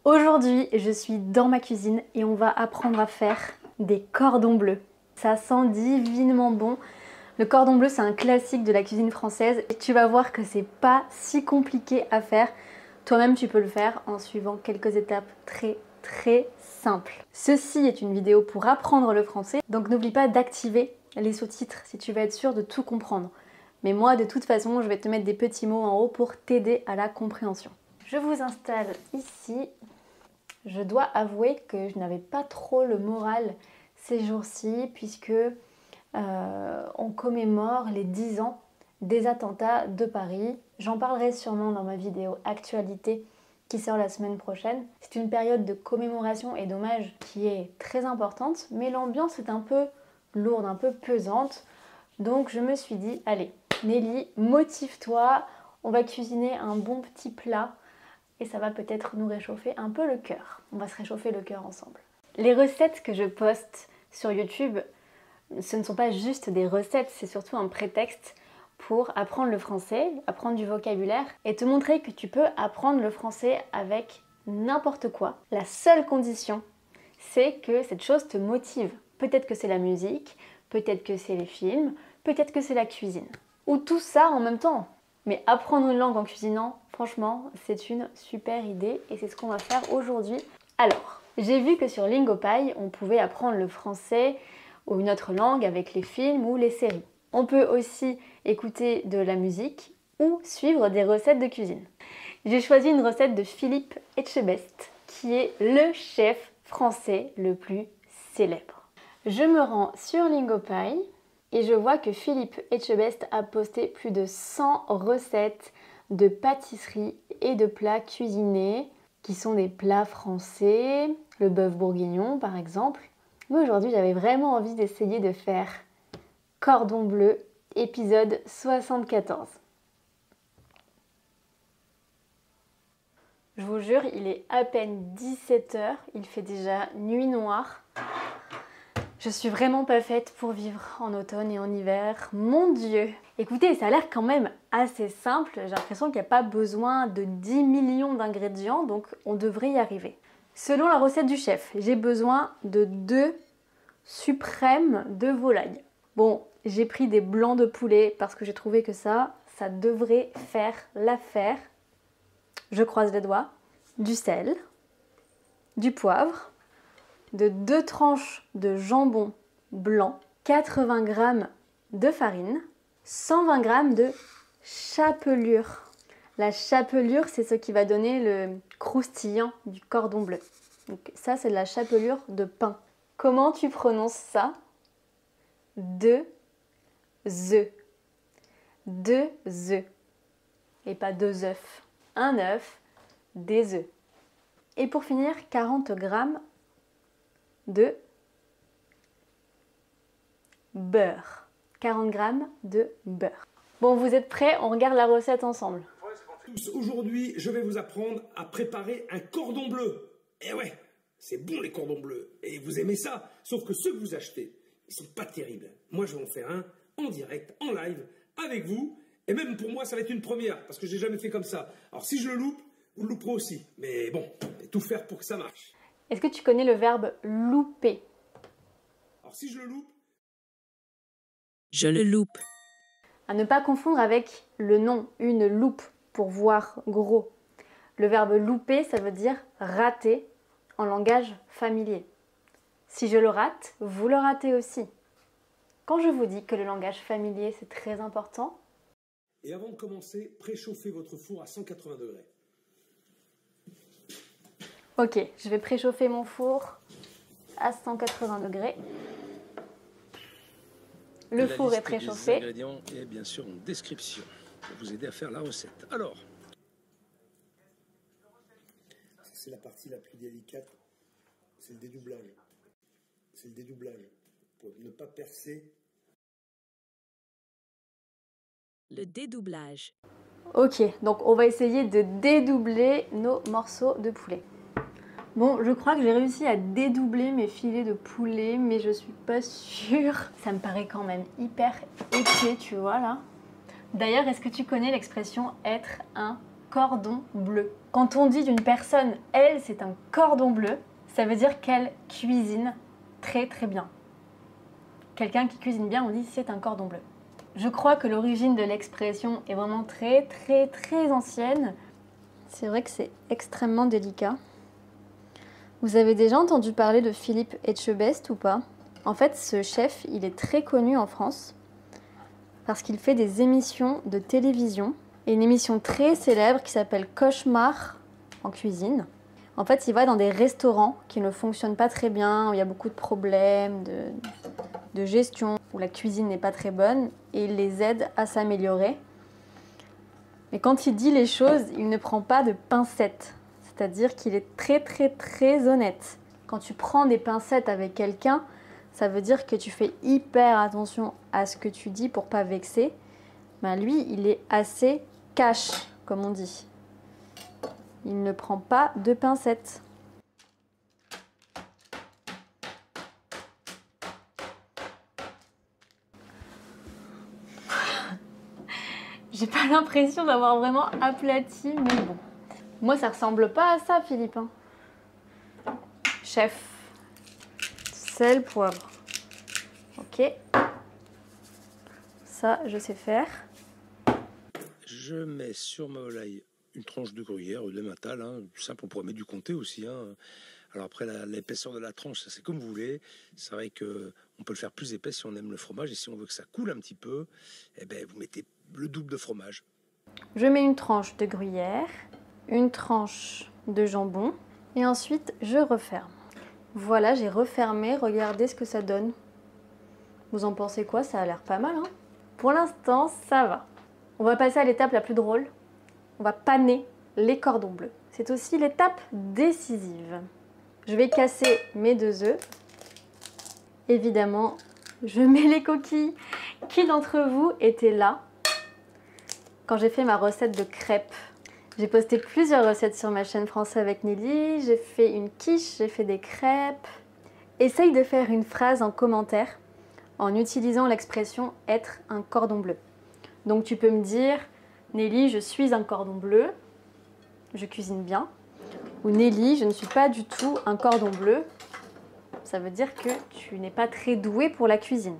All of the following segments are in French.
Aujourd'hui, je suis dans ma cuisine et on va apprendre à faire des cordons bleus. Ça sent divinement bon. Le cordon bleu, c'est un classique de la cuisine française et tu vas voir que c'est pas si compliqué à faire. Toi-même, tu peux le faire en suivant quelques étapes très simples. Ceci est une vidéo pour apprendre le français, donc n'oublie pas d'activer les sous-titres si tu veux être sûr de tout comprendre. Mais moi, de toute façon, je vais te mettre des petits mots en haut pour t'aider à la compréhension. Je vous installe ici. Je dois avouer que je n'avais pas trop le moral ces jours-ci puisque on commémore les 10 ans des attentats de Paris. J'en parlerai sûrement dans ma vidéo actualité qui sort la semaine prochaine. C'est une période de commémoration et d'hommage qui est très importante, mais l'ambiance est un peu lourde, un peu pesante. Donc je me suis dit, allez Nelly, motive-toi, on va cuisiner un bon petit plat et ça va peut-être nous réchauffer un peu le cœur. On va se réchauffer le cœur ensemble. Les recettes que je poste sur YouTube, ce ne sont pas juste des recettes, c'est surtout un prétexte pour apprendre le français, apprendre du vocabulaire et te montrer que tu peux apprendre le français avec n'importe quoi. La seule condition, c'est que cette chose te motive. Peut-être que c'est la musique, peut-être que c'est les films, peut-être que c'est la cuisine. Ou tout ça en même temps. Mais apprendre une langue en cuisinant, franchement, c'est une super idée et c'est ce qu'on va faire aujourd'hui. Alors, j'ai vu que sur Lingopie, on pouvait apprendre le français ou une autre langue avec les films ou les séries. On peut aussi écouter de la musique ou suivre des recettes de cuisine. J'ai choisi une recette de Philippe Etchebest, qui est le chef français le plus célèbre. Je me rends sur Lingopie et je vois que Philippe Etchebest a posté plus de 100 recettes de pâtisseries et de plats cuisinés qui sont des plats français, le bœuf bourguignon par exemple. Moi aujourd'hui j'avais vraiment envie d'essayer de faire Cordon bleu, épisode 74. Je vous jure, il est à peine 17 h, il fait déjà nuit noire. Je suis vraiment pas faite pour vivre en automne et en hiver, mon Dieu! Écoutez, ça a l'air quand même assez simple, j'ai l'impression qu'il n'y a pas besoin de 10 millions d'ingrédients, donc on devrait y arriver. Selon la recette du chef, j'ai besoin de 2 suprêmes de volaille. Bon, j'ai pris des blancs de poulet parce que j'ai trouvé que ça devrait faire l'affaire. Je croise les doigts. Du sel, du poivre, de 2 tranches de jambon blanc, 80 g de farine, 120 g de chapelure. La chapelure, c'est ce qui va donner le croustillant du cordon bleu. Donc ça, c'est de la chapelure de pain. Comment tu prononces ça? 2 œufs. 2 œufs. Et pas 2 œufs. Un œuf, des œufs. Et pour finir, 40 g de beurre. 40 g de beurre. Bon, vous êtes prêts? On regarde la recette ensemble. Aujourd'hui, je vais vous apprendre à préparer un cordon bleu. Eh ouais, c'est bon les cordons bleus. Et vous aimez ça. Sauf que ceux que vous achetez, ils sont pas terribles. Moi, je vais en faire un en direct, en live, avec vous. Et même pour moi, ça va être une première, parce que je n'ai jamais fait comme ça. Alors si je le loupe, vous le louperez aussi. Mais bon, je vais tout faire pour que ça marche. Est-ce que tu connais le verbe louper? Alors si je le loupe... Je le loupe. À ne pas confondre avec le nom, une loupe, pour voir gros. Le verbe louper, ça veut dire rater en langage familier. Si je le rate, vous le ratez aussi. Quand je vous dis que le langage familier, c'est très important. Et avant de commencer, préchauffez votre four à 180 degrés. Ok, je vais préchauffer mon four à 180 degrés. Le four est préchauffé. L'ingrédient est bien sûr en description pour vous aider à faire la recette. Alors, c'est la partie la plus délicate, c'est le dédoublage. C'est le dédoublage. Pour ne pas percer. Le dédoublage. Ok, donc on va essayer de dédoubler nos morceaux de poulet. Bon, je crois que j'ai réussi à dédoubler mes filets de poulet, mais je suis pas sûre. Ça me paraît quand même hyper épais, tu vois là. D'ailleurs, est-ce que tu connais l'expression être un cordon bleu. Quand on dit d'une personne, elle, c'est un cordon bleu, ça veut dire qu'elle cuisine très très bien. Quelqu'un qui cuisine bien, on dit c'est un cordon bleu. Je crois que l'origine de l'expression est vraiment très très très ancienne. C'est vrai que c'est extrêmement délicat. Vous avez déjà entendu parler de Philippe Etchebest ou pas? En fait, ce chef, il est très connu en France parce qu'il fait des émissions de télévision et une émission très célèbre qui s'appelle Cauchemar en cuisine. En fait, il va dans des restaurants qui ne fonctionnent pas très bien, où il y a beaucoup de problèmes de gestion, où la cuisine n'est pas très bonne, et il les aide à s'améliorer. Mais quand il dit les choses, il ne prend pas de pincettes, c'est-à-dire qu'il est très très très honnête. Quand tu prends des pincettes avec quelqu'un, ça veut dire que tu fais hyper attention à ce que tu dis pour pas vexer. Ben lui, il est assez cash, comme on dit. Il ne prend pas de pincettes. J'ai pas l'impression d'avoir vraiment aplati, mais bon. Moi, ça ressemble pas à ça, Philippe. Hein. Chef. Sel, poivre. Ok. Ça, je sais faire. Je mets sur ma volaille une tranche de gruyère, de mental, hein, simple, on pourrait mettre du comté aussi. Hein. Alors après, l'épaisseur de la tranche, ça c'est comme vous voulez. C'est vrai qu'on peut le faire plus épais si on aime le fromage, et si on veut que ça coule un petit peu, eh ben, vous mettez le double de fromage. Je mets une tranche de gruyère, une tranche de jambon, et ensuite je referme. Voilà, j'ai refermé, regardez ce que ça donne. Vous en pensez quoi? Ça a l'air pas mal, hein? Pour l'instant, ça va. On va passer à l'étape la plus drôle. On va paner les cordons bleus. C'est aussi l'étape décisive. Je vais casser mes 2 œufs. Évidemment, je mets les coquilles. Qui d'entre vous était là quand j'ai fait ma recette de crêpes? J'ai posté plusieurs recettes sur ma chaîne Français avec Nelly. J'ai fait une quiche, j'ai fait des crêpes. Essaye de faire une phrase en commentaire en utilisant l'expression « être un cordon bleu ». Donc tu peux me dire « Nelly, je suis un cordon bleu, je cuisine bien » ou « Nelly, je ne suis pas du tout un cordon bleu ». Ça veut dire que tu n'es pas très doué pour la cuisine.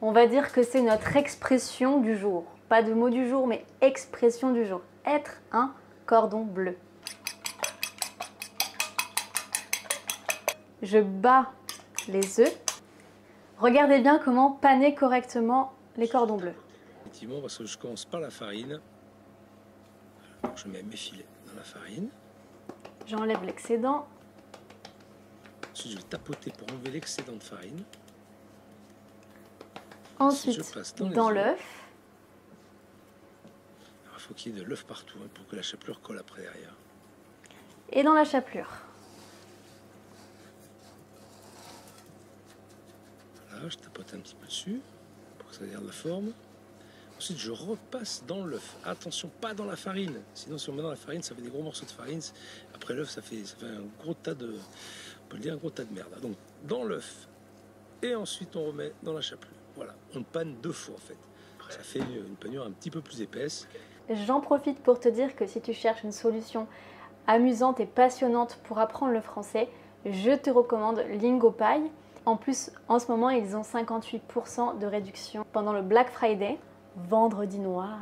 On va dire que c'est notre expression du jour. Pas de mot du jour, mais expression du jour. Être un cordon bleu. Je bats les œufs. Regardez bien comment paner correctement les cordons bleus. Effectivement, parce que je commence par la farine. Alors, je mets mes filets dans la farine. J'enlève l'excédent. Ensuite, je vais tapoter pour enlever l'excédent de farine. Ensuite, je passe dans l'œuf. Il faut qu'il y ait de l'œuf partout, hein, pour que la chapelure colle après derrière. Et dans la chapelure. Voilà, je tapote un petit peu dessus pour que ça garde la forme. Ensuite, je repasse dans l'œuf. Attention, pas dans la farine. Sinon, si on met dans la farine, ça fait des gros morceaux de farine. Après l'œuf, ça fait un gros tas de... On peut le dire, un gros tas de merde. Donc, dans l'œuf. Et ensuite, on remet dans la chapelure. Voilà, on panne 2 fois, en fait. Ça fait une panure un petit peu plus épaisse. J'en profite pour te dire que si tu cherches une solution amusante et passionnante pour apprendre le français, je te recommande Lingopie. En plus, en ce moment, ils ont 58% de réduction pendant le Black Friday. Vendredi noir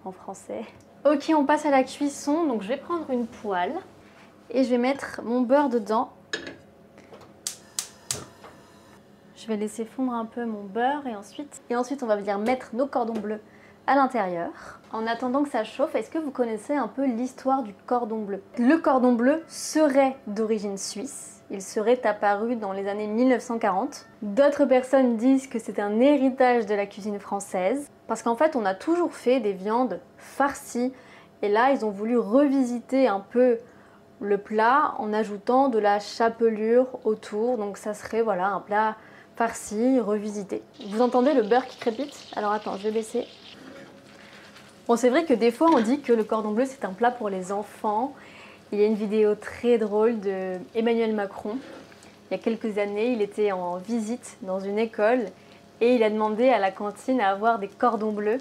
en français. Ok, on passe à la cuisson. Donc je vais prendre une poêle et je vais mettre mon beurre dedans. Je vais laisser fondre un peu mon beurre et ensuite on va venir mettre nos cordons bleus à l'intérieur. En attendant que ça chauffe, est-ce que vous connaissez un peu l'histoire du cordon bleu? Le cordon bleu serait d'origine suisse. Il serait apparu dans les années 1940. D'autres personnes disent que c'est un héritage de la cuisine française parce qu'en fait, on a toujours fait des viandes farcies et là, ils ont voulu revisiter un peu le plat en ajoutant de la chapelure autour. Donc ça serait voilà, un plat farci, revisité. Vous entendez le beurre qui crépite? Alors attends, je vais baisser. Bon, c'est vrai que des fois, on dit que le cordon bleu, c'est un plat pour les enfants. Il y a une vidéo très drôle de Emmanuel Macron. Il y a quelques années, il était en visite dans une école et il a demandé à la cantine à avoir des cordons bleus.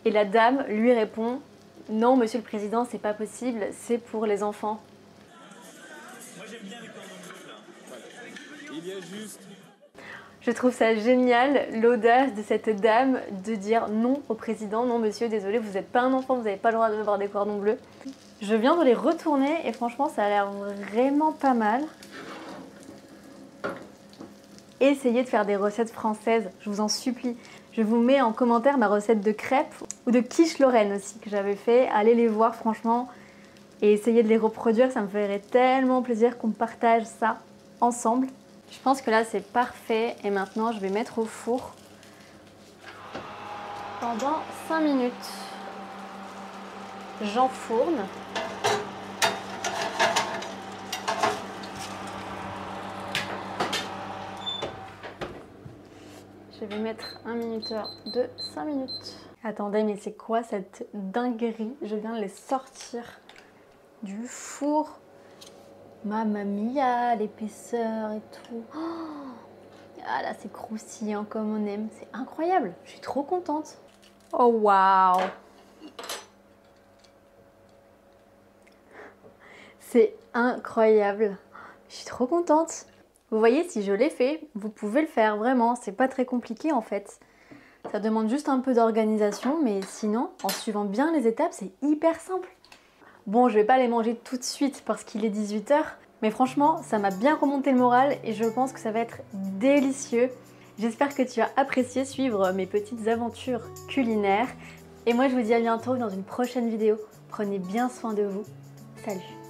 Et la dame lui répond « Non, monsieur le président, c'est pas possible, c'est pour les enfants. Moi j'aime bien les cordons bleus là. Voilà. Il y a juste... Je trouve ça génial, l'audace de cette dame de dire non au président. Non monsieur, désolé, vous n'êtes pas un enfant, vous n'avez pas le droit d'avoir des cordons bleus. Je viens de les retourner et franchement ça a l'air vraiment pas mal. Essayez de faire des recettes françaises, je vous en supplie. Je vous mets en commentaire ma recette de crêpes ou de quiche Lorraine aussi que j'avais fait. Allez les voir franchement et essayez de les reproduire, ça me ferait tellement plaisir qu'on partage ça ensemble. Je pense que là c'est parfait et maintenant je vais mettre au four pendant 5 minutes. J'enfourne. Je vais mettre un minuteur de 5 minutes. Attendez, mais c'est quoi cette dinguerie? Je viens de les sortir du four. Mamma mia, l'épaisseur et tout. Oh, ah là, c'est croustillant comme on aime. C'est incroyable. Je suis trop contente. Oh waouh! C'est incroyable. Je suis trop contente. Vous voyez, si je l'ai fait, vous pouvez le faire vraiment. C'est pas très compliqué en fait. Ça demande juste un peu d'organisation, mais sinon, en suivant bien les étapes, c'est hyper simple. Bon, je vais pas les manger tout de suite parce qu'il est 18 h, mais franchement, ça m'a bien remonté le moral et je pense que ça va être délicieux. J'espère que tu as apprécié suivre mes petites aventures culinaires. Et moi, je vous dis à bientôt dans une prochaine vidéo. Prenez bien soin de vous. Salut!